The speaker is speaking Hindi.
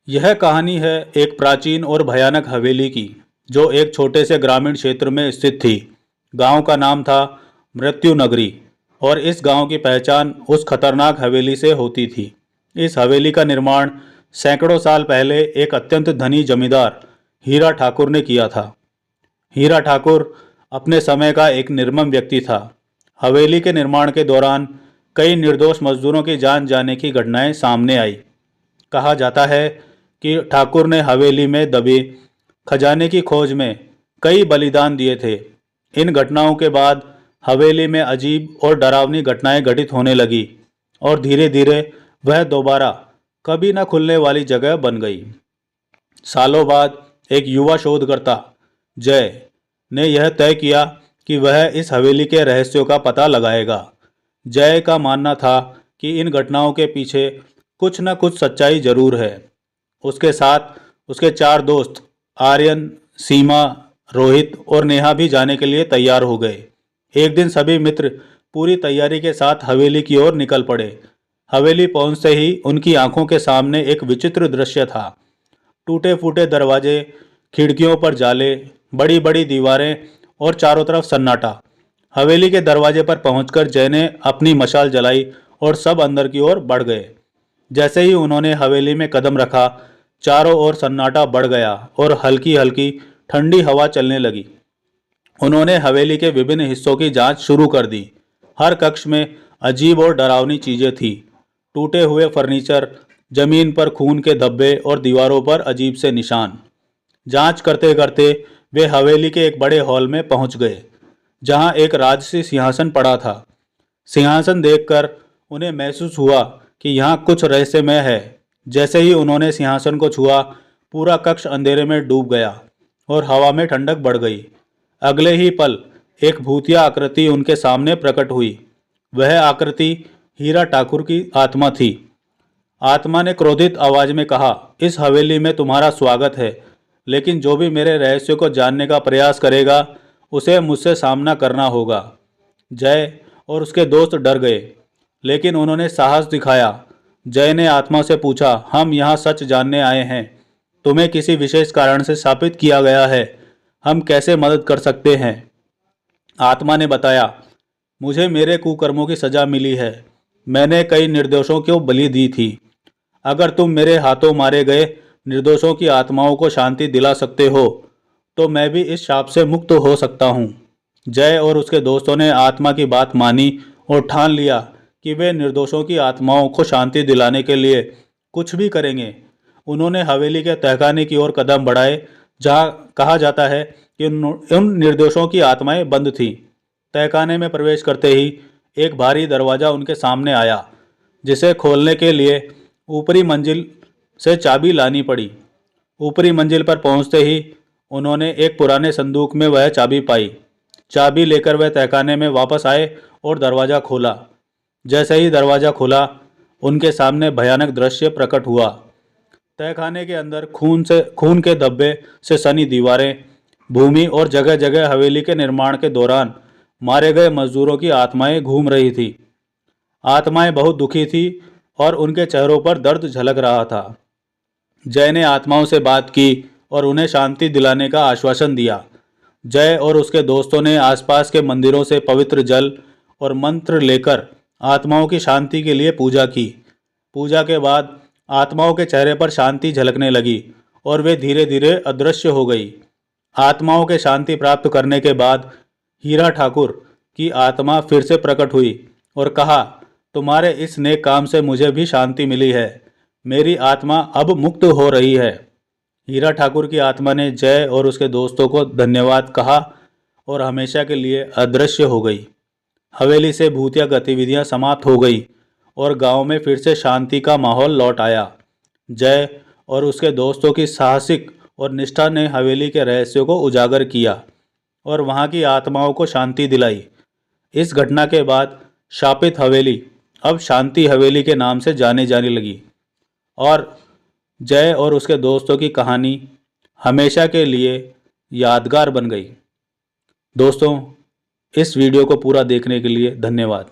यह कहानी है एक प्राचीन और भयानक हवेली की, जो एक छोटे से ग्रामीण क्षेत्र में स्थित थी। गांव का नाम था मृत्यु नगरी और इस गांव की पहचान उस खतरनाक हवेली से होती थी। इस हवेली का निर्माण सैकड़ों साल पहले एक अत्यंत धनी जमींदार हीरा ठाकुर ने किया था। हीरा ठाकुर अपने समय का एक निर्मम व्यक्ति था। हवेली के निर्माण के दौरान कई निर्दोष मजदूरों की जान जाने की घटनाएं सामने आई। कहा जाता है कि ठाकुर ने हवेली में दबे खजाने की खोज में कई बलिदान दिए थे। इन घटनाओं के बाद हवेली में अजीब और डरावनी घटनाएं घटित होने लगी और धीरे धीरे वह दोबारा कभी न खुलने वाली जगह बन गई। सालों बाद एक युवा शोधकर्ता जय ने यह तय किया कि वह इस हवेली के रहस्यों का पता लगाएगा। जय का मानना था कि इन घटनाओं के पीछे कुछ न कुछ सच्चाई जरूर है। उसके साथ उसके चार दोस्त आर्यन, सीमा, रोहित और नेहा भी जाने के लिए तैयार हो गए। एक दिन सभी मित्र पूरी तैयारी के साथ हवेली की ओर निकल पड़े। हवेली पहुंचते ही उनकी आंखों के सामने एक विचित्र दृश्य था। टूटे फूटे दरवाजे, खिड़कियों पर जाले, बड़ी बड़ी दीवारें और चारों तरफ सन्नाटा। हवेली के दरवाजे पर पहुंचकर जय ने अपनी मशाल जलाई और सब अंदर की ओर बढ़ गए। जैसे ही उन्होंने हवेली में कदम रखा, चारों ओर सन्नाटा बढ़ गया और हल्की हल्की ठंडी हवा चलने लगी। उन्होंने हवेली के विभिन्न हिस्सों की जांच शुरू कर दी। हर कक्ष में अजीब और डरावनी चीजें थी। टूटे हुए फर्नीचर, जमीन पर खून के धब्बे और दीवारों पर अजीब से निशान। जांच करते करते वे हवेली के एक बड़े हॉल में पहुंच गए, जहां एक राजसी सिंहासन पड़ा था। सिंहासन देखकर उन्हें महसूस हुआ कि यहाँ कुछ रहस्यमय है। जैसे ही उन्होंने सिंहासन को छुआ, पूरा कक्ष अंधेरे में डूब गया और हवा में ठंडक बढ़ गई। अगले ही पल एक भूतिया आकृति उनके सामने प्रकट हुई। वह आकृति हीरा ठाकुर की आत्मा थी। आत्मा ने क्रोधित आवाज में कहा, इस हवेली में तुम्हारा स्वागत है, लेकिन जो भी मेरे रहस्य को जानने का प्रयास करेगा उसे मुझसे सामना करना होगा। जय और उसके दोस्त डर गए, लेकिन उन्होंने साहस दिखाया। जय ने आत्मा से पूछा, हम यहाँ सच जानने आए हैं। तुम्हें किसी विशेष कारण से शापित किया गया है। हम कैसे मदद कर सकते हैं? आत्मा ने बताया, मुझे मेरे कुकर्मों की सजा मिली है। मैंने कई निर्दोषों को बलि दी थी। अगर तुम मेरे हाथों मारे गए निर्दोषों की आत्माओं को शांति दिला सकते हो, तो मैं भी इस शाप से मुक्त हो सकता हूँ। जय और उसके दोस्तों ने आत्मा की बात मानी और ठान लिया कि वे निर्दोषों की आत्माओं को शांति दिलाने के लिए कुछ भी करेंगे। उन्होंने हवेली के तहखाने की ओर कदम बढ़ाए, जहां कहा जाता है कि उन निर्दोषों की आत्माएं बंद थीं। तहखाने में प्रवेश करते ही एक भारी दरवाजा उनके सामने आया, जिसे खोलने के लिए ऊपरी मंजिल से चाबी लानी पड़ी। ऊपरी मंजिल पर पहुंचते ही उन्होंने एक पुराने संदूक में वह चाबी पाई। चाबी लेकर वह तहखाने में वापस आए और दरवाज़ा खोला। जैसे ही दरवाज़ा खुला, उनके सामने भयानक दृश्य प्रकट हुआ। तहखाने के अंदर खून के धब्बे से सनी दीवारें, भूमि और जगह जगह हवेली के निर्माण के दौरान मारे गए मजदूरों की आत्माएं घूम रही थी। आत्माएं बहुत दुखी थी और उनके चेहरों पर दर्द झलक रहा था। जय ने आत्माओं से बात की और उन्हें शांति दिलाने का आश्वासन दिया। जय और उसके दोस्तों ने आसपास के मंदिरों से पवित्र जल और मंत्र लेकर आत्माओं की शांति के लिए पूजा की। पूजा के बाद आत्माओं के चेहरे पर शांति झलकने लगी और वे धीरे धीरे अदृश्य हो गई। आत्माओं के शांति प्राप्त करने के बाद हीरा ठाकुर की आत्मा फिर से प्रकट हुई और कहा, तुम्हारे इस नेक काम से मुझे भी शांति मिली है। मेरी आत्मा अब मुक्त हो रही है। हीरा ठाकुर की आत्मा ने जय और उसके दोस्तों को धन्यवाद कहा और हमेशा के लिए अदृश्य हो गई। हवेली से भूतिया गतिविधियां समाप्त हो गई और गांव में फिर से शांति का माहौल लौट आया। जय और उसके दोस्तों की साहसिक और निष्ठा ने हवेली के रहस्यों को उजागर किया और वहां की आत्माओं को शांति दिलाई। इस घटना के बाद शापित हवेली अब शांति हवेली के नाम से जाने लगी और जय और उसके दोस्तों की कहानी हमेशा के लिए यादगार बन गई। दोस्तों, इस वीडियो को पूरा देखने के लिए धन्यवाद।